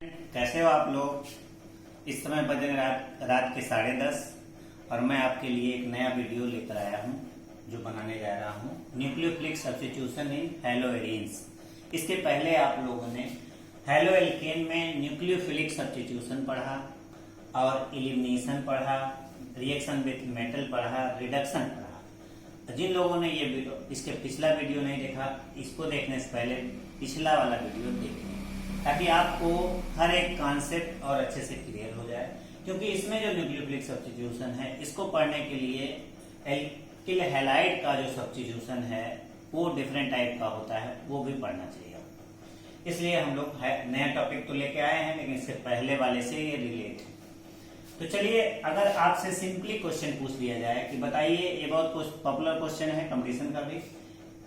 कैसे हो आप लोग। इस समय बज रहे रात के 10:30 और मैं आपके लिए एक नया वीडियो लेकर आया हूं जो बनाने जा रहा हूं न्यूक्लियोफिलिक सब्स्टिट्यूशन इन हैलोएरीन्स। इसके पहले आप लोगों ने हैलोएल्केन में न्यूक्लियोफिलिक सब्स्टिट्यूशन पढ़ा और एलिमिनेशन पढ़ा, रिएक्शन विथ मेटल पढ़ा, रिडक्शन पढ़ा। जिन लोगों ने ये वीडियो इसके पिछला वीडियो नहीं देखा, इसको देखने से पहले पिछला वाला वीडियो देखें ताकि आपको हर एक कॉन्सेप्ट और अच्छे से क्लियर हो जाए। क्योंकि इसमें जो न्यूक्लियोफिलिक सब्स्टिट्यूशन है इसको पढ़ने के लिए एल्किल हैलाइड का जो सब्स्टिट्यूशन है वो डिफरेंट टाइप का होता है, वो भी पढ़ना चाहिए। इसलिए हम लोग नया टॉपिक तो लेके आए हैं, लेकिन इससे पहले वाले से ये रिलेट है। तो चलिए, अगर आपसे सिंपली क्वेश्चन पूछ लिया जाए कि बताइए, ये बहुत पॉपुलर क्वेश्चन है कंपटीशन का भी,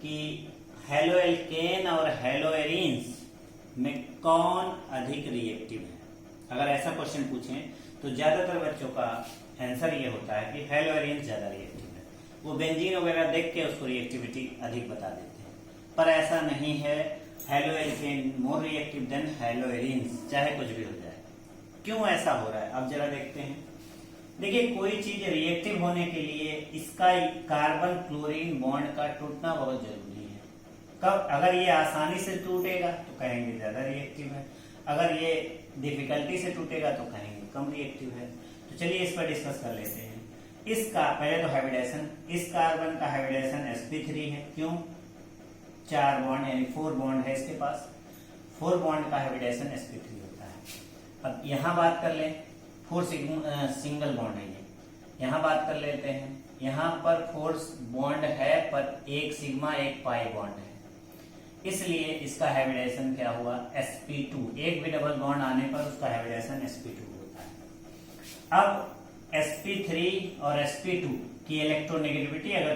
कि हैलोएल्केन और हैलोएरीन्स में कौन अधिक रिएक्टिव है। अगर ऐसा क्वेश्चन पूछें तो ज्यादातर बच्चों का आंसर ये होता है कि हैलोएरीन्स ज्यादा रिएक्टिव है। वो बेंजीन वगैरह देख के उसको रिएक्टिविटी अधिक बता देते हैं, पर ऐसा नहीं है। हैलोएल्केन मोर रिएक्टिव देन हैलोएरीन्स, चाहे कुछ भी हो जाए। क्यों ऐसा हो रहा है अब जरा देखते हैं। देखिए, कोई चीज रिएक्टिव होने के लिए इसका कार्बन क्लोरीन बॉन्ड का टूटना बहुत जरूरी है। कब? अगर ये आसानी से टूटेगा तो कहेंगे ज्यादा रिएक्टिव है, अगर ये डिफिकल्टी से टूटेगा तो कहेंगे कम रिएक्टिव है। तो चलिए इस पर डिस्कस कर लेते हैं। इसका पहले तो हाइब्रिडेशन, इस कार्बन का हाइब्रिडेशन sp3 है। क्यों? 4 बॉन्ड यानी 4 बॉन्ड है इसके पास, 4 बॉन्ड का हाइब्रिडेशन sp3 होता है। अब यहाँ बात कर ले, 4 सिंगल बॉन्ड है ये। यहाँ बात कर लेते हैं, यहाँ पर 4 बॉन्ड है पर एक सिग्मा एक पाई बॉन्ड है, इसलिए इसका हाइब्रिडेशन क्या हुआ? sp2। एक भी डबल बॉन्ड आने पर उसका हाइब्रिडेशन sp2 होता है। अब sp3 और sp2 की इलेक्ट्रोनेगेटिविटी अगर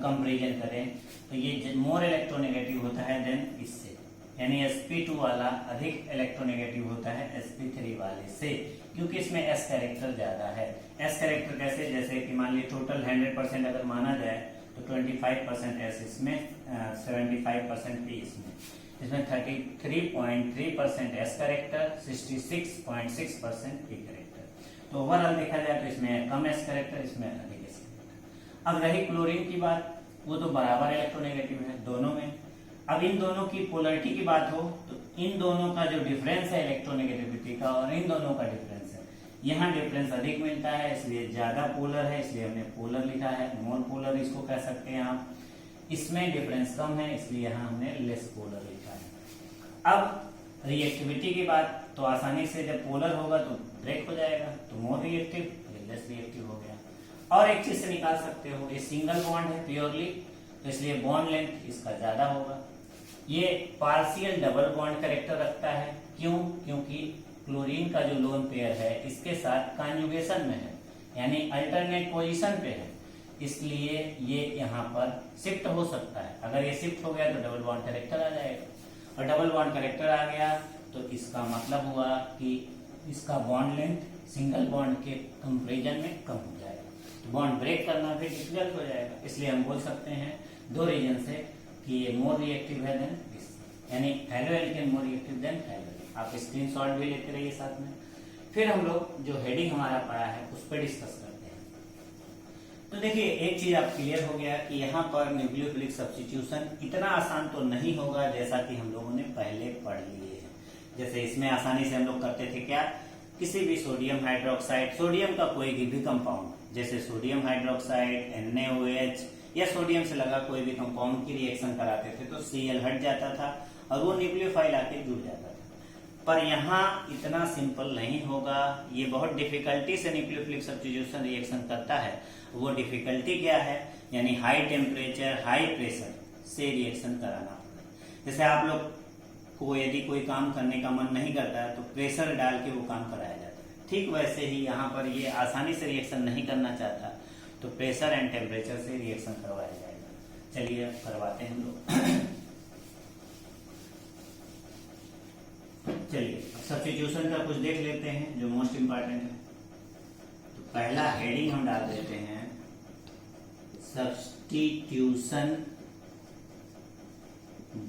कंपैरिजन करें तो ये मोर इलेक्ट्रोनेगेटिव होता है देन इससे, यानी sp2 वाला अधिक इलेक्ट्रोनेगेटिव होता है sp3 वाले से, क्योंकि इसमें s कैरेक्टर ज्यादा है। s कैरेक्टर कैसे? जैसे कि मान लीजिए टोटल 100% अगर माना जाए तो 25% s इसमें, 75% p इसमें 33.3% s कैरेक्टर, 66.6% p कैरेक्टर। तो ओवरऑल देखा जाए तो इसमें कम s कैरेक्टर, इसमें अधिक s कैरेक्टर। अब रही क्लोरीन की बात, वो तो बराबर इलेक्ट्रोनेगेटिव है दोनों में। अब इन दोनों की पोलरिटी की बात हो तो इन दोनों का जो डिफरेंस है इलेक्ट्रोनेगेटिविटी का और इन दोनों का डिफरेंस है, यहाँ डिफरेंस अधिक मिलता है, इसलिए ज्यादा पोलर है, इसलिए हमने पोलर लिखा है। मोर पोलर इसको कह सकते हैं आप। इसमें डिफरेंस कम है, इसलिए यहाँ हमने लेस पोलर लिखा है। अब रिएक्टिविटी की बात, तो आसानी से जब पोलर होगा तो ब्रेक हो जाएगा, तो मोर रिएक्टिव, ये लेस रिएक्टिव हो गया। और एक चीज से निकाल सकते हो, ये सिंगल बॉन्ड है प्योरली, तो इसलिए बॉन्ड लेंथ इसका ज्यादा होगा। ये पार्शियल डबल बॉन्ड कैरेक्टर रखता है। क्यों? क्योंकि क्लोरीन का जो लोन पेयर है इसके साथ कॉन्जुगेशन में है, यानी अल्टरनेट पोजीशन पे है, इसलिए ये यहाँ पर शिफ्ट हो सकता है। अगर ये शिफ्ट हो गया तो डबल बॉन्ड कैरेक्टर आ जाएगा, और डबल बॉन्ड कैरेक्टर आ गया तो इसका मतलब हुआ कि इसका बॉन्ड लेंथ सिंगल बॉन्ड के कंपेरिजन में कम हो जाएगा, तो बॉन्ड ब्रेक करना भी डिफिकल्ट हो जाएगा। इसलिए हम बोल सकते हैं दो रीजन से कि ये मोर रिएक्टिव है देन दिस, यानी haloalkane more reactive than haloalkane. आप स्क्रीनशॉट भी लेते रहिए साथ में। फिर हम लोग जो हेडिंग हमारा पढ़ा है उस पर डिस्कस करते हैं। तो देखिए, एक चीज आप क्लियर हो गया कि यहाँ पर न्यूक्लियोफिलिक सब्स्टिट्यूशन इतना आसान तो नहीं होगा जैसा कि हम लोगों ने पहले पढ़ लिए है। जैसे इसमें आसानी से हम लोग करते थे क्या, किसी भी सोडियम हाइड्रोक्साइड, सोडियम का कोई भी कंपाउंड, जैसे सोडियम हाइड्रोक्साइड, NaOH या सोडियम से लगा कोई भी कंपाउंड की रिएक्शन कराते थे तो Cl हट जाता था और वो न्यूक्लियोफाइल आके जुड़ जाता था। पर यहाँ इतना सिंपल नहीं होगा, ये बहुत डिफिकल्टी से न्यूक्लियोफिलिक सब्स्टिट्यूशन रिएक्शन करता है। वो डिफिकल्टी क्या है? यानी हाई टेम्परेचर, हाई प्रेशर से रिएक्शन कराना पड़ेगा। जैसे आप लोग को यदि कोई काम करने का मन नहीं करता है तो प्रेशर डाल के वो काम कराया जाता है, ठीक वैसे ही यहाँ पर ये आसानी से रिएक्शन नहीं करना चाहता तो प्रेशर एंड टेम्परेचर से रिएक्शन करवाया जाएगा। चलिए करवाते हैं हम लोग। चलिए सब्स्टिट्यूशन का कुछ देख लेते हैं जो मोस्ट इंपॉर्टेंट है। तो पहला हेडिंग हम डाल देते हैं सब्स्टिट्यूशन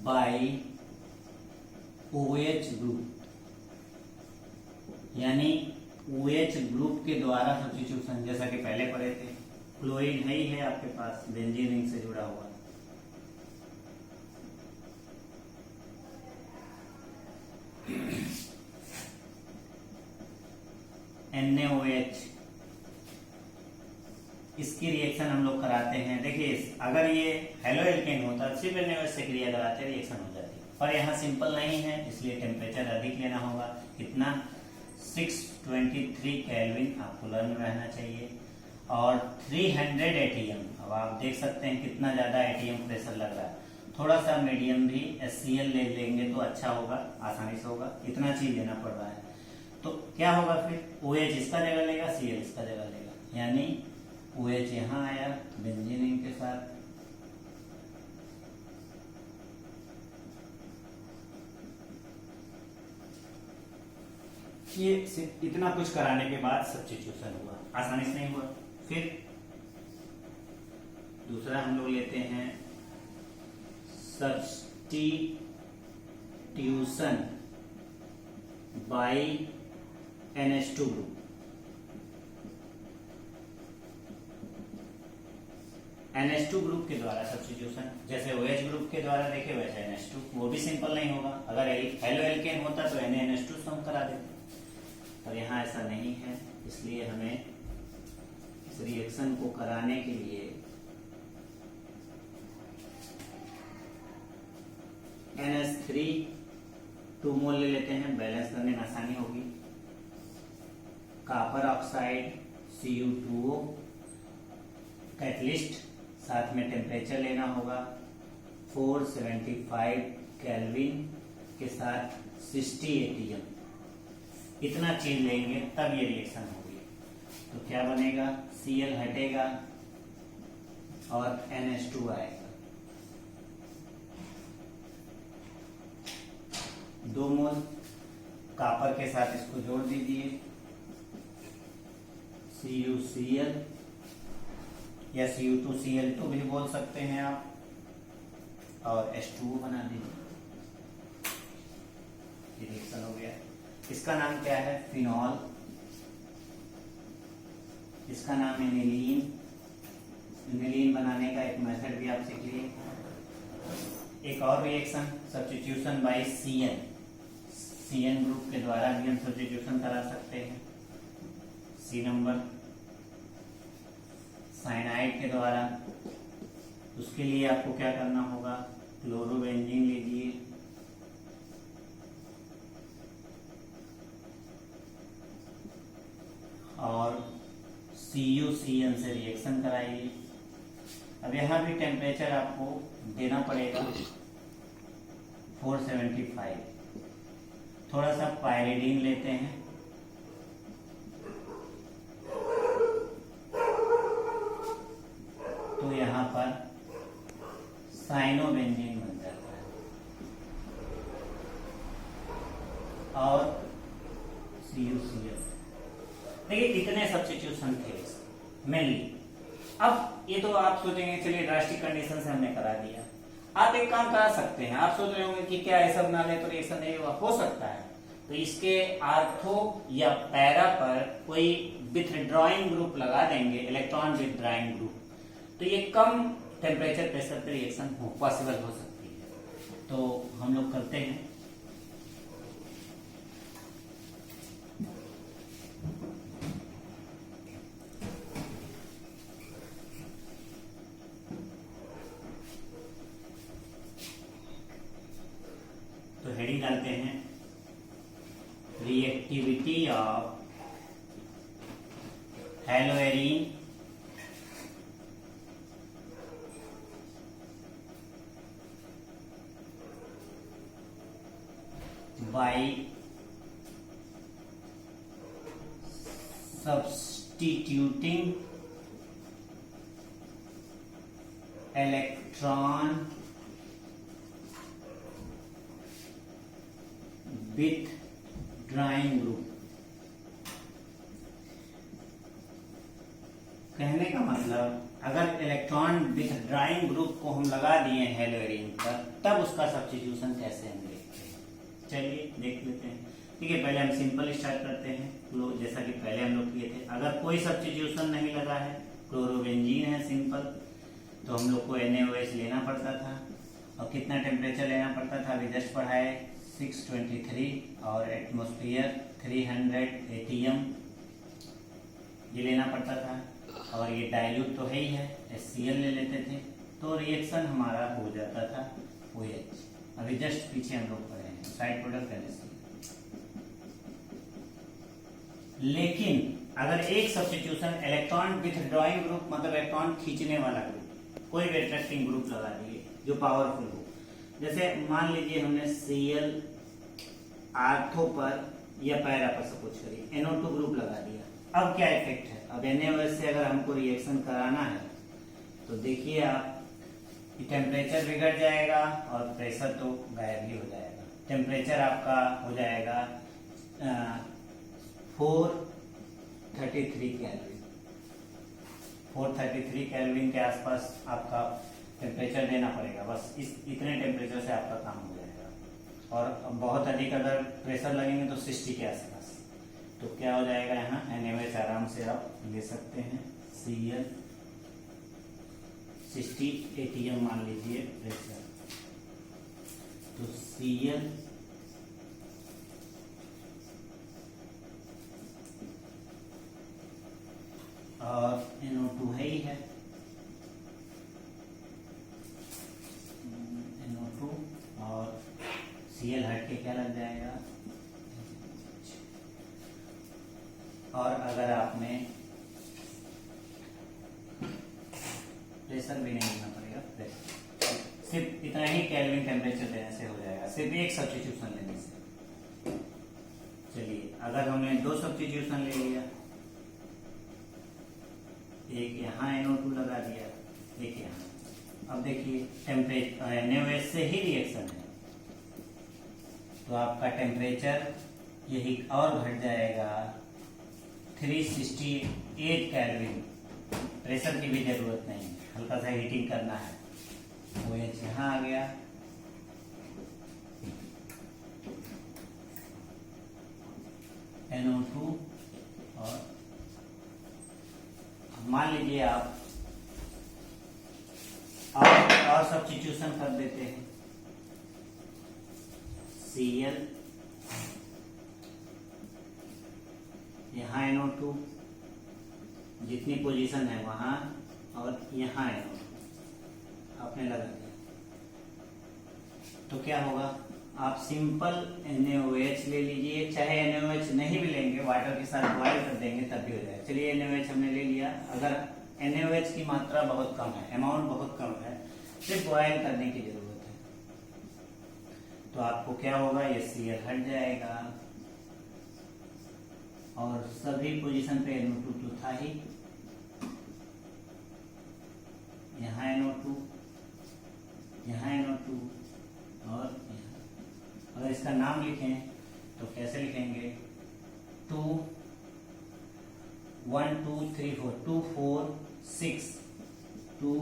बाय OH ग्रुप। यानी OH ग्रुप के द्वारा सब्स्टिट्यूशन, जैसा कि पहले पढ़े थे। क्लोरीन है ही है आपके पास, बेंजीन रिंग से जुड़ा हुआ। NaOH, इसकी रिएक्शन हम लोग कराते हैं। देखिए, अगर ये हेलो एल्केन होता तो सिर्फ NaOH से क्रिया कराते रिएक्शन हो जाती, पर यहाँ सिंपल नहीं है, इसलिए टेम्परेचर अधिक लेना होगा। कितना? 623 केल्विन आपको लर्न रहना चाहिए, और 300 एटीएम। अब आप देख सकते हैं कितना ज्यादा एटीएम प्रेशर लग रहा है। थोड़ा सा मीडियम भी HCl ले लेंगे तो अच्छा होगा, आसानी से होगा। इतना चीज लेना पड़ रहा है तो क्या होगा फिर? OH इसका जगह लेगा, Cl इसका जगह लेगा, यानी OH यहाँ आया बेंजीन रिंग के साथ, ये इतना कुछ कराने के बाद सब्स्टिट्यूशन हुआ, आसानी से नहीं हुआ। फिर दूसरा हम लोग लेते हैं substitution bye NH2 group. NH2 group के द्वारा सब्स्टिट्यूशन, जैसे OH ग्रुप के द्वारा देखे वैसे NH2, वो भी सिंपल नहीं होगा। अगर हेलो एल्केन होता तो NaNH2 से हम करा देते, पर यहाँ ऐसा नहीं है, इसलिए हमें इस रिएक्शन को कराने के लिए NH3 2 मोल ले लेते हैं, बैलेंस करने में आसानी होगी। कॉपर ऑक्साइड Cu2O, कैटलिस्ट, साथ में टेम्परेचर लेना होगा 475 केल्विन के साथ 60 एटीएम। इतना चीज लेंगे तब ये रिएक्शन होगी। तो क्या बनेगा? Cl हटेगा और NH2 आएगा। 2 मोल कॉपर के साथ इसको जोड़ दीजिए, CuCl या Cu2Cl2 भी बोल सकते हैं आप, और H2O बना दीजिए। ये रिएक्शन हो गया। इसका नाम क्या है? फिनॉल। इसका नाम है एनिलीन। एनिलीन बनाने का एक मेथड भी आप सीख लिए। एक और reaction substitution by CN group के द्वारा भी हम सब्स्टिट्यूशन करा सकते हैं। C नंबर साइनाइड के द्वारा। उसके लिए आपको क्या करना होगा? क्लोरोबेंजीन लीजिए, और CuCN से रिएक्शन कराइए। अब यहाँ भी टेम्परेचर आपको देना पड़ेगा 475। थोड़ा सा पायरिडीन लेते हैं, तो यहाँ पर साइनोबेंजीन बन जाता है, और CuCl। देखिए कितने सब्स्टिट्यूशन थे मेनली। अब ये तो आप सोचेंगे चलिए ड्रास्टिक कंडीशन से हमने करा दिया। आप एक काम करा सकते हैं, आप सोच रहे होंगे कि क्या ऐसा बना ले तो रिएक्शन नहीं हो सकता है। तो इसके आर्थो या पैरा पर कोई विथड्रॉइंग ग्रुप लगा देंगे, इलेक्ट्रॉन विथड्रॉइंग ग्रुप, तो ये कम टेम्परेचर प्रेशर पे रिएक्शन पॉसिबल हो सकती है। तो हम लोग करते हैं। तो हेडिंग डालते हैं reactivity of haloarene by substituting electron withdrawing group। कहने का मतलब अगर इलेक्ट्रॉन विथड्रॉइंग ग्रुप को हम लगा दिए हेलोएरीन पर, तब उसका सब्स्टिट्यूशन कैसे हम देखते हैं। चलिए देख लेते हैं। ठीक है, पहले हम सिंपल स्टार्ट करते हैं। जैसा कि पहले हम लोग किए थे, अगर कोई सब्स्टिट्यूशन नहीं लगा है, क्लोरोबेंजीन है सिंपल, तो हम लोग को NaOH लेना पड़ता था। और कितना टेम्परेचर लेना पड़ता था, अभी जस्ट पढ़ा है 623 और एटमॉस्फेयर 300 ATM ये लेना पड़ता था। और ये डाइल्यूट तो है ही है, HCl ले लेते थे तो रिएक्शन हमारा हो जाता था OH। अभी जस्ट पीछे हम लोग पढ़े हैं साइड प्रोडक्ट NaCl। लेकिन अगर एक सब्स्टिट्यूशन इलेक्ट्रॉन विथड्रॉइंग ग्रुप, मतलब इलेक्ट्रॉन खींचने वाला ग्रुप, कोई भी अट्रैक्टिंग ग्रुप लगा दिए जो पावरफुल हो, जैसे मान लीजिए हमने Cl आर्थो पर या पैरा पर सपोज करिए NO2 ग्रुप लगा दिया, अब क्या इफेक्ट है। अब NaOH से अगर हमको रिएक्शन कराना है तो देखिए आप, टेम्परेचर बिगड़ जाएगा और प्रेशर तो गायब ही हो जाएगा। टेम्परेचर आपका हो जाएगा 433 केल्विन, 433 केल्विन के आसपास आपका टेम्परेचर देना पड़ेगा। बस इतने टेम्परेचर से आपका काम हो जाएगा। और बहुत अधिक अगर प्रेशर लगेंगे तो 60 के आसपास, तो क्या हो जाएगा, यहाँ NaOH आराम से आप ले सकते हैं। Cl 60 ATM मान लीजिए प्रेशर, तो Cl और NO2 है ही है, NO2 और Cl हट के क्या लग जाएगा। और अगर आपने प्रेशर भी नहीं देना पड़ेगा, प्रेशर सिर्फ इतना ही केल्विन टेम्परेचर देने से हो जाएगा, सिर्फ एक सब्स्टिट्यूशन लेने से। चलिए, अगर हमने दो सब्स्टिट्यूशन ले लिया, एक यहाँ NO2 लगा दिया, एक यहाँ, अब देखिए टेम्परेचर NaOH से ही रिएक्शन है तो आपका टेम्परेचर यही और घट जाएगा 368 केल्विन। प्रेशर की भी जरूरत नहीं, हल्का सा हीटिंग करना है। OH यहाँ आ गया, NO2 और मान लीजिए आप और सब्स्टिट्यूशन कर देते हैं। Cl यहाँ NO2, जितनी पोजीशन है वहां, और यहाँ NO2 आपने लगा दिया, तो क्या होगा, आप सिंपल NaOH ले लीजिए, चाहे NaOH नहीं भी लेंगे, वाटर के साथ बॉयल कर देंगे तब भी हो जाएगा। चलिए NaOH हमने ले लिया, अगर NaOH की मात्रा बहुत कम है, अमाउंट बहुत कम है, सिर्फ बॉयल करने की जरूरत है, तो आपको क्या होगा, ये Cl हट जाएगा और सभी पोजीशन पे NO2 तो था ही, यहाँ NO2, यहाँ NO2 और यहाँ। अगर इसका नाम लिखें तो कैसे लिखेंगे, 2 1 2 3 4 2 4 6 2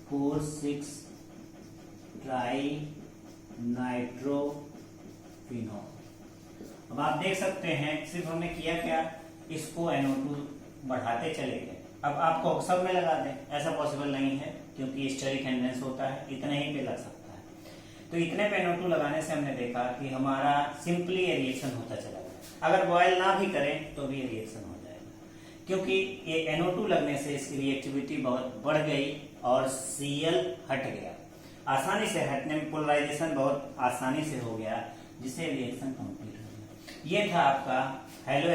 4 6 ट्राई नाइट्रोफिनॉल। अब आप देख सकते हैं, सिर्फ हमने किया क्या, इसको NO2 बढ़ाते चले गए। अब आपको सब में लगा दें, ऐसा पॉसिबल नहीं है क्योंकि स्टेरिक हैंडेंस होता है, इतने ही पे लग सकता है। तो इतने पे NO2 लगाने से हमने देखा कि हमारा सिंपली ये रिएक्शन होता चला गया। अगर बॉयल ना भी करें तो भी ये रिएक्शन हो जाएगा, क्योंकि ये NO2 लगने से इसकी रिएक्टिविटी बहुत बढ़ गई और Cl हट गया। आसानी से हटने में पोलराइजेशन बहुत आसानी से हो गया, जिससे रिएक्शन कंप्लीट हो गया। ये था आपका हेलो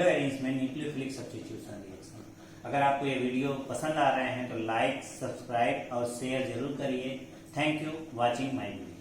एरिन्स में न्यूक्लियोफिलिक सब्स्टिट्यूशन रिएक्शन। अगर आपको ये वीडियो पसंद आ रहे हैं तो लाइक, सब्सक्राइब और शेयर जरूर करिए। Thank you watching my video.